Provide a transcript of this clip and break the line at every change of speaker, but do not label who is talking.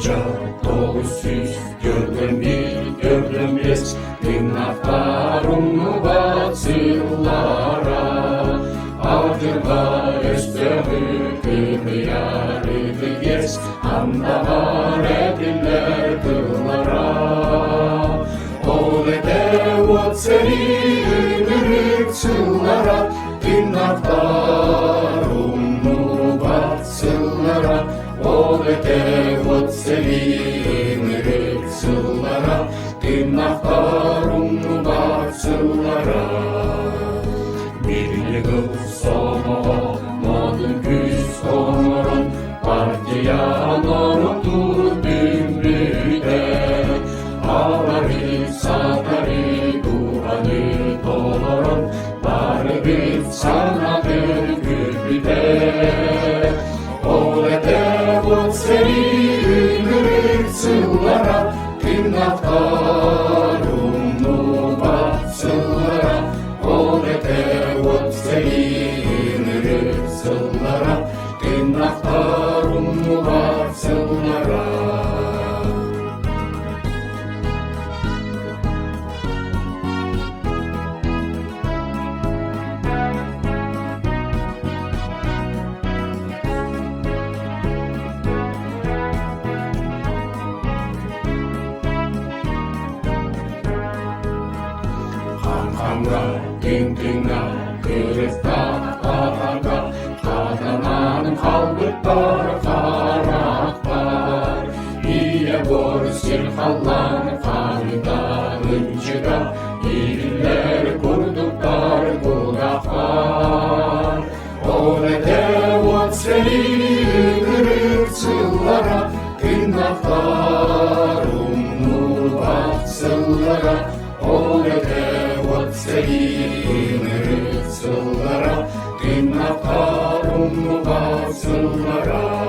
kucak dolu süs, gördüm bir, gördüm es, tırnaklarımı batırlara. Ardırda üstümü kıyardı geç, andamar ediller kıllara. Ole devot seni ünürük çıllara, tırnaklarımı batırlara. Ole devot seni ünürük çıllara, tırnaklarımı batırlara. Bir yıl sonra modun küs onurun, partiyan onurdu dümbüde. Ağları satarı duranı dolorun, bari bir sanadır küpüde. Ole devot seni ünürük çıllara, tırnaklarımı batırlara. Ole devot seni ünürük çıllara, tırnaklarımı batırlara. Hamra, dintinga, kırıkta, ahaka, kadananın kalbıklar, karaklar. İye borsir hallan, kanıda, ıncıda, iller kurduklar, kulaklar. Ole devot seni ünürük çıllara, tırnaklarımı batsıllara. Ole devot seni ünürük çıllara, tırnaklarımı batsıllara.